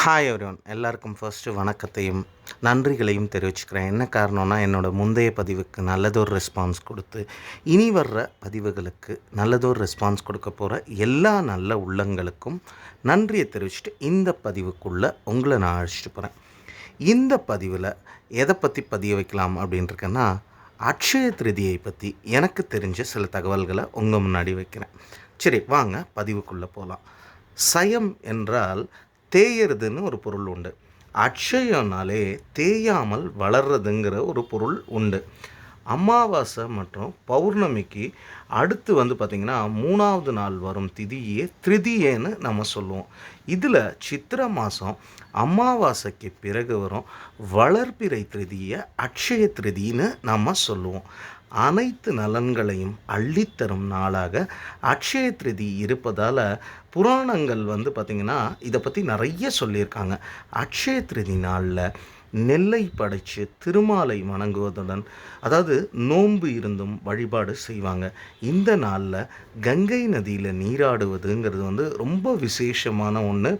Hi everyone, எல்லாருக்கும் first வணக்கத்தையும் நன்றிகளையும் தெரிவிச்சுக்கிறேன். என்ன காரணம்னா, என்னோடய முந்தைய பதிவுக்கு நல்லதொரு ரெஸ்பான்ஸ் கொடுத்து இனி வர்ற பதிவுகளுக்கு நல்லதொரு ரெஸ்பான்ஸ் கொடுக்க போகிற எல்லா நல்ல உள்ளங்களுக்கும் நன்றியை தெரிவிச்சுட்டு இந்த பதிவுக்குள்ளே உங்களை நான் அழைச்சிட்டு போகிறேன். இந்த பதிவில் எதை பற்றி பதிய வைக்கலாம் அப்படின்ட்டுருக்கேன்னா, அட்சய திருதியை பற்றி எனக்கு தெரிஞ்ச சில தகவல்களை உங்கள் முன்னாடி வைக்கிறேன். சரி, வாங்க பதிவுக்குள்ளே போகலாம். சயம் என்றால் தேயறதுன்னு ஒரு பொருள் உண்டு. அட்சயம்னாலே தேயாமல் வளர்றதுங்கிற ஒரு பொருள் உண்டு. அமாவாசை மற்றும் பௌர்ணமிக்கு அடுத்து பார்த்திங்கன்னா 3வது நாள் வரும் திதியே திருதியேன்னு நம்ம சொல்லுவோம். இதில் சித்திரை மாதம் அமாவாசைக்கு பிறகு வரும் வளர்பிறை திருதியை அட்சய திருதின்னு நம்ம சொல்லுவோம். அனைத்து நலன்களையும் அள்ளித்தரும் நாளாக அட்சய திருதி இருப்பதால் புராணங்கள் பார்த்திங்கன்னா இதை பற்றி நிறைய சொல்லியிருக்காங்க. அட்சய திருதி நாளில் நெல்லை படைத்து திருமாலை வணங்குவதுடன், அதாவது நோன்பு இருந்தும் வழிபாடு செய்வாங்க. இந்த நாளில் கங்கை நதியில் நீராடுவதுங்கிறது ரொம்ப விசேஷமான ஒன்று.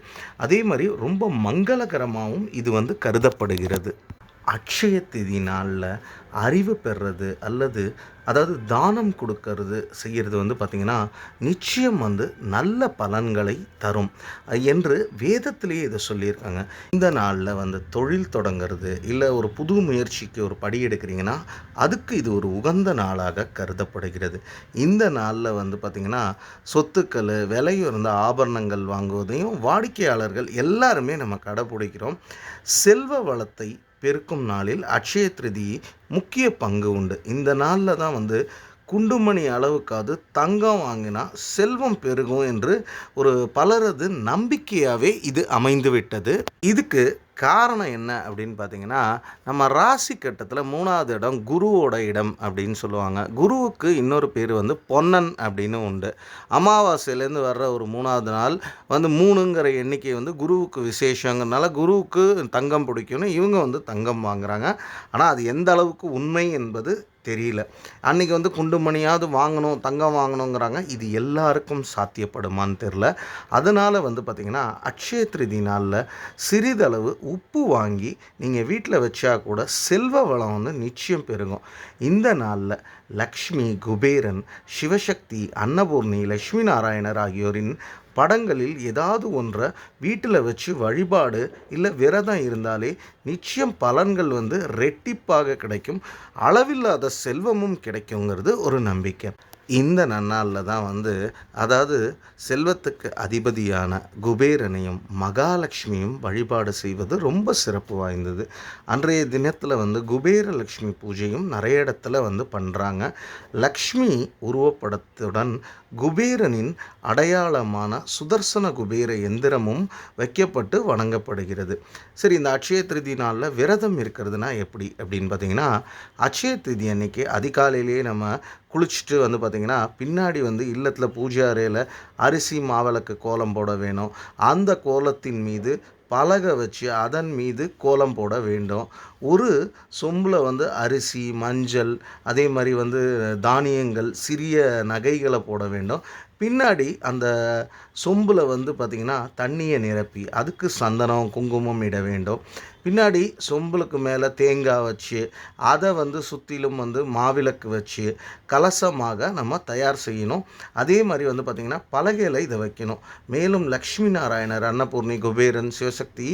அதே மாதிரி ரொம்ப மங்களகரமாகவும் இது கருதப்படுகிறது. அட்சய திதி நாளில் அறிவு பெறுறது அல்லது தானம் கொடுக்கறது செய்கிறது பார்த்திங்கன்னா நிச்சயம் நல்ல பலன்களை தரும் என்று வேதத்திலேயே இதை சொல்லியிருக்காங்க. இந்த நாளில் தொழில் தொடங்கிறது இல்லை ஒரு புது முயற்சிக்கு ஒரு படி எடுக்கிறீங்கன்னா அதுக்கு இது ஒரு உகந்த நாளாக கருதப்படுகிறது. இந்த நாளில் பார்த்திங்கன்னா சொத்துக்கள், விலையுயர்ந்த ஆபரணங்கள் வாங்குவதையும் வாடிக்கையாளர்கள் எல்லாருமே நம்ம கடைப்பிடிக்கிறோம். செல்வ வளத்தை பெருக்கும் நாளில் அட்சய திருதி முக்கிய பங்கு உண்டு. இந்த நாளில் தான் குண்டுமணி அளவுக்காவது தங்கம் வாங்கினா செல்வம் பெருகும் என்று ஒரு பலரது நம்பிக்கையாகவே இது அமைந்துவிட்டது. இதுக்கு காரணம் என்ன அப்படின்னு பார்த்திங்கன்னா, நம்ம ராசி கட்டத்தில் 3வது இடம் குருவோட இடம் அப்படின்னு சொல்லுவாங்க. குருவுக்கு இன்னொரு பேர் பொன்னன் அப்படின்னு உண்டு. அமாவாசையிலேருந்து வர்ற ஒரு 3வது நாள் 3ங்கிற எண்ணிக்கை குருவுக்கு விசேஷங்கிறதுனால குருவுக்கு தங்கம் பிடிக்கும்னு இவங்க தங்கம் வாங்குகிறாங்க. ஆனால் அது எந்த அளவுக்கு உண்மை என்பது தெரியல. அன்றைக்கி குண்டுமணியாவது வாங்கணும், தங்கம் வாங்கணுங்கிறாங்க. இது எல்லாருக்கும் சாத்தியப்படுமான்னு தெரில. அதனால் பார்த்திங்கன்னா அட்சய திருதி நாளில் சிறிதளவு உப்பு வாங்கி நீங்கள் வீட்டில் வச்சா கூட செல்வ வளம் நிச்சயம் பெருகும். இந்த நாளில் லக்ஷ்மி, குபேரன், சிவசக்தி, அன்னபூர்ணி, லக்ஷ்மி நாராயணர் ஆகியோரின் படங்களில் ஏதாவது ஒன்றை வீட்டில் வச்சு வழிபாடு இல்லை விரதம் இருந்தாலே நிச்சயம் பலன்கள் ரெட்டிப்பாக கிடைக்கும். அளவில்லாத செல்வமும் கிடைக்குங்கிறது ஒரு நம்பிக்கை. இந்த நன்னாளில் தான் செல்வத்துக்கு அதிபதியான குபேரனையும் மகாலட்சுமியும் வழிபாடு செய்வது ரொம்ப சிறப்பு வாய்ந்தது. அன்றைய தினத்தில் குபேரலக்ஷ்மி பூஜையும் நிறைய இடத்துல பண்ணுறாங்க. லக்ஷ்மி உருவப்படத்துடன் குபேரனின் அடையாளமான சுதர்சன குபேர எந்திரமும் வைக்கப்பட்டு வணங்கப்படுகிறது. சரி, இந்த அட்சய திருதி நாளில் விரதம் இருக்கிறதுனா எப்படி அப்படின்னு பார்த்திங்கன்னா, அட்சய திருதி அன்னைக்கு அதிகாலையிலேயே நம்ம குளிச்சுட்டு பார்த்திங்கன்னா பின்னாடி இல்லத்தில் பூஜை அறையில் அரிசி மாவிளக்கு கோலம் போட வேணும். அந்த கோலத்தின் மீது பலகை வச்சு அதன் மீது கோலம் போட வேண்டும். ஒரு சொம்பில் அரிசி, மஞ்சள், அதே மாதிரி தானியங்கள், சிறிய நகைகளை போட வேண்டும். பின்னாடி அந்த சொம்பில் பார்த்திங்கன்னா தண்ணியை நிரப்பி அதுக்கு சந்தனம், குங்குமம் இட வேண்டும். பின்னாடி சொம்புலுக்கு மேலே தேங்காய் வச்சு அதை சுற்றிலும் மாவிளக்கு வச்சு கலசமாக நம்ம தயார் செய்யணும். அதே மாதிரி பார்த்திங்கன்னா பலகையில் இதை வைக்கணும். மேலும் லக்ஷ்மி நாராயணர், அன்னபூர்ணி, குபேரன், சிவசக்தி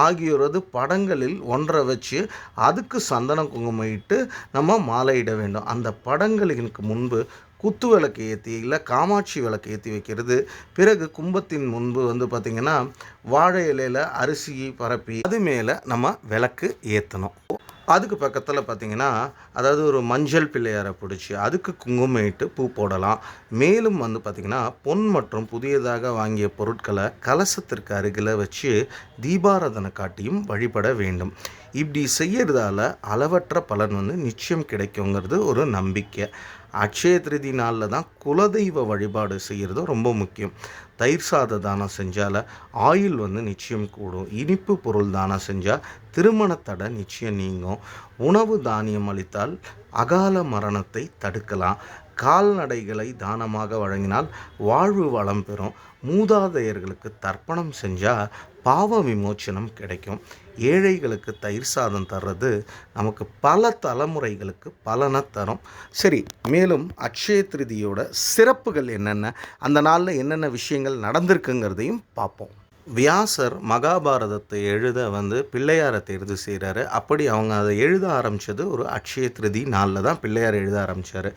ஆகியோரது படங்களில் ஒன்றை வச்சு அதுக்கு சந்தனம், குங்குமம் இட்டு நம்ம மாலையிட வேண்டும். அந்த படங்களுக்கு முன்பு குத்து விளக்கு ஏற்றி இல்லை காமாட்சி விளக்கு ஏற்றி வைக்கிறது. பிறகு கும்பத்தின் முன்பு பார்த்திங்கன்னா வாழை இலையில் அரிசி பரப்பி அது மேலே நம்ம விளக்கு ஏற்றணும். அதுக்கு பக்கத்தில் பார்த்திங்கன்னா ஒரு மஞ்சள் பிள்ளையாரை பிடிச்சி அதுக்கு குங்குமம் இட்டு பூ போடலாம். மேலும் பார்த்திங்கன்னா பொன் மற்றும் புதியதாக வாங்கிய பொருட்களை கலசத்திற்கு அருகில் வச்சு தீபாராதனை காட்டியும் வழிபட வேண்டும். இப்படி செய்யறதால அளவற்ற பலன் நிச்சயம் கிடைக்குங்கிறது ஒரு நம்பிக்கை. அட்சய திருதி நாளில் தான் குலதெய்வ வழிபாடு செய்கிறது ரொம்ப முக்கியம். தயிர் சாத தானம் செஞ்சால் ஆயுள் நிச்சயம் கூடும். இனிப்பு பொருள் தானம் செஞ்சால் திருமண தடை நிச்சயம் நீங்கும். உணவு தானியம் அளித்தால் அகால மரணத்தை தடுக்கலாம். கால்நடைகளை தானமாக வழங்கினால் வாழ்வு வளம் பெறும், மூதாதையர்களுக்கு தர்ப்பணம் செஞ்சால் பாவ விமோச்சனம் கிடைக்கும், ஏழைகளுக்கு தயிர் சாதம் தர்றது நமக்கு பல தலைமுறைகளுக்கு பலனை தரும். சரி, மேலும் அக்ஷய திருதியோட சிறப்புகள் என்னென்ன, அந்த நாளில் என்னென்ன விஷயங்கள் நடந்திருக்குங்கிறதையும் பார்ப்போம். வியாசர் மகாபாரதத்தை எழுத பிள்ளையாரை தேர்வு செய்கிறாரு. அப்படி அவங்க அதை எழுத ஆரம்பித்தது ஒரு அக்ஷய திருதி நாளில் தான் பிள்ளையார் எழுத ஆரம்பித்தார்.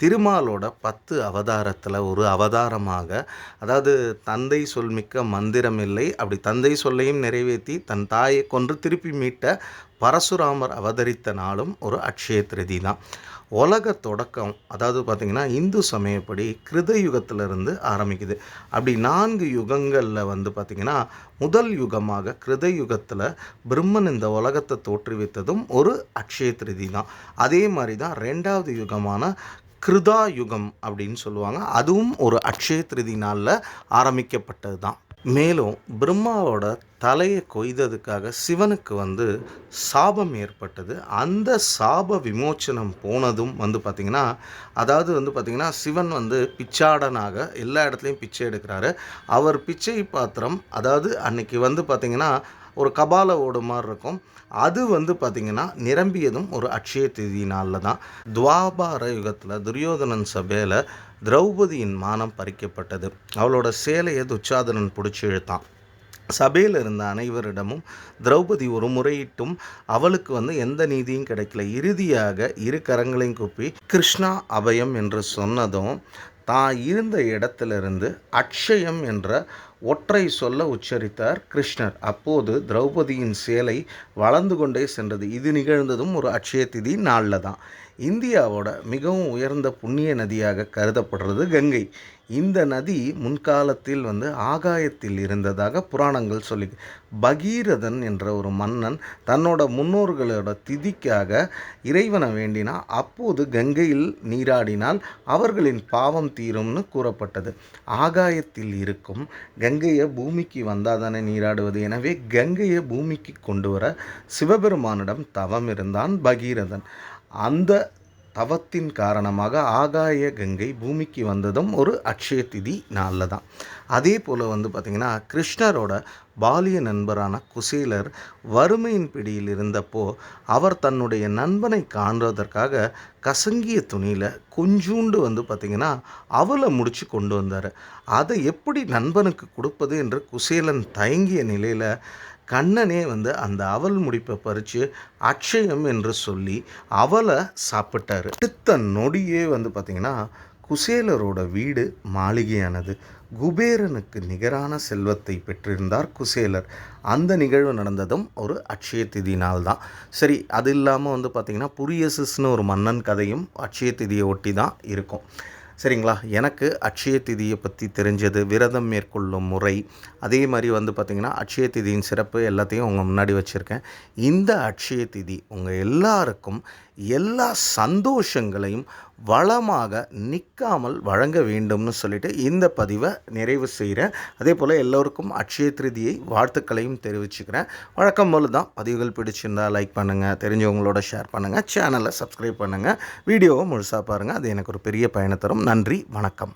திருமாலோட 10 அவதாரத்தில் ஒரு அவதாரமாக, அதாவது தந்தை சொல்மிக்க மந்திரம் இல்லை, அப்படி தந்தை சொல்லையும் நிறைவேற்றி தன் தாயை கொன்று திருப்பி மீட்ட பரசுராமர் அவதரித்த நாளும் ஒரு அக்ஷய திருதி தான். உலக தொடக்கம், அதாவது பார்த்திங்கன்னா இந்து சமயப்படி கிருத யுகத்திலிருந்து ஆரம்பிக்குது. அப்படி 4 யுகங்களில் பார்த்திங்கன்னா முதல் யுகமாக கிருத யுகத்தில் பிரம்மன் இந்த உலகத்தை தோற்றுவித்ததும் ஒரு அக்ஷய திருதி தான். அதே மாதிரி தான் 2வது யுகமான கிருதா யுகம் அப்படின்னு சொல்லுவாங்க, அதுவும் ஒரு அக்ஷய திருதி நாளில் ஆரம்பிக்கப்பட்டது தான். மேலும் பிரம்மாவோட தலையை கொய்ததுக்காக சிவனுக்கு சாபம் ஏற்பட்டது. அந்த சாப விமோச்சனம் போனதும் பார்த்திங்கன்னா, அதாவது பார்த்திங்கன்னா சிவன் பிச்சாடனாக எல்லா இடத்துலையும் பிச்சை எடுக்கிறாரு. அவர் பிச்சை பாத்திரம், அதாவது அன்னைக்கு பார்த்திங்கன்னா ஒரு கபால ஓடு மாதிரி இருக்கும், அது பார்த்திங்கன்னா நிரம்பியதும் ஒரு அக்ஷய திதி நாளில் தான். துவாபார யுகத்தில் துரியோதனன் சபையில் திரௌபதியின் மானம் பறிக்கப்பட்டது. அவளோட சேலையை துச்சாதனன் பிடிச்சி இழுத்தான். சபையில் இருந்த அனைவரிடமும் திரௌபதி ஒரு முறையிட்டும் அவளுக்கு எந்த நீதியும் கிடைக்கல. இறுதியாக 2 கரங்களையும் கூப்பி கிருஷ்ணா அபயம் என்று சொன்னதும் தான் இருந்த இடத்திலிருந்து அக்ஷயம் என்ற ஒற்றை சொல்ல உச்சரித்தார் கிருஷ்ணர். அப்போது திரௌபதியின் சேலை வளர்ந்து கொண்டே சென்றது. இது நிகழ்ந்ததும் ஒரு அக்ஷய திதி நாளில் தான். இந்தியாவோட மிகவும் உயர்ந்த புண்ணிய நதியாக கருதப்படுறது கங்கை. இந்த நதி முன்காலத்தில் ஆகாயத்தில் இருந்ததாக புராணங்கள் சொல்லி. பகீரதன் என்ற ஒரு மன்னன் தன்னோட முன்னோர்களோட திதிக்காக இறைவனை வேண்டினா அப்போது கங்கையில் நீராடினால் அவர்களின் பாவம் தீரும்னு கூறப்பட்டது. ஆகாயத்தில் இருக்கும் கங்கையை பூமிக்கு வந்தால் தானே நீராடுவது. எனவே கங்கையை பூமிக்கு கொண்டு வர சிவபெருமானிடம் தவம் இருந்தான் பகீரதன். அந்த தவத்தின் காரணமாக ஆகாய கங்கை பூமிக்கு வந்ததும் ஒரு அக்ஷய திதி நாளில் தான். அதே போல் பார்த்திங்கன்னா கிருஷ்ணரோட பாலிய நண்பரான குசேலர் வறுமையின் பிடியில் இருந்தப்போ அவர் தன்னுடைய நண்பனை காண்பதற்காக கசங்கிய துணியில் கொஞ்சூண்டு பார்த்திங்கன்னா அவளை முடித்து கொண்டு வந்தார். அதை எப்படி நண்பனுக்கு கொடுப்பது என்று குசேலன் தயங்கிய நிலையில் கண்ணனே அந்த அவல் முடிப்பை பறித்து அக்ஷயம் என்று சொல்லி அவளை சாப்பிட்டார். அடுத்த நொடியே பார்த்திங்கன்னா குசேலரோட வீடு மாளிகையானது. குபேரனுக்கு நிகரான செல்வத்தை பெற்றிருந்தார் குசேலர். அந்த நிகழ்வு நடந்ததும் ஒரு அக்ஷய திதி நாள் தான். சரி, அது இல்லாமல் பார்த்திங்கன்னா புரியசிஸ்னு ஒரு மன்னன் கதையும் அக்ஷய திதியை ஒட்டி தான் இருக்கும். சரிங்களா, எனக்கு அக்ஷய திதியை பற்றி தெரிஞ்சது, விரதம் மேற்கொள்ளும் முறை, அதே மாதிரி பார்த்திங்கன்னா அக்ஷய திதியின் சிறப்பு எல்லாத்தையும் உங்கள் முன்னாடி வச்சுருக்கேன். இந்த அக்ஷய திதி உங்கள் எல்லாருக்கும் எல்லா சந்தோஷங்களையும் வளமாக நிற்காமல் வழங்க வேண்டும்னு சொல்லிட்டு இந்த பதிவை நிறைவு செய்கிறேன். அதே போல் எல்லோருக்கும் அக்ஷய திருதியை வாழ்த்துக்களையும் தெரிவிச்சுக்கிறேன். வழக்கம் போல் தான் பதிவுகள் பிடிச்சிருந்தால் லைக் பண்ணுங்கள், தெரிஞ்சவங்களோட ஷேர் பண்ணுங்கள், சேனலை சப்ஸ்கிரைப் பண்ணுங்கள், வீடியோவை முழுசாக பாருங்கள். அது எனக்கு ஒரு பெரிய பயனை தரும். நன்றி, வணக்கம்.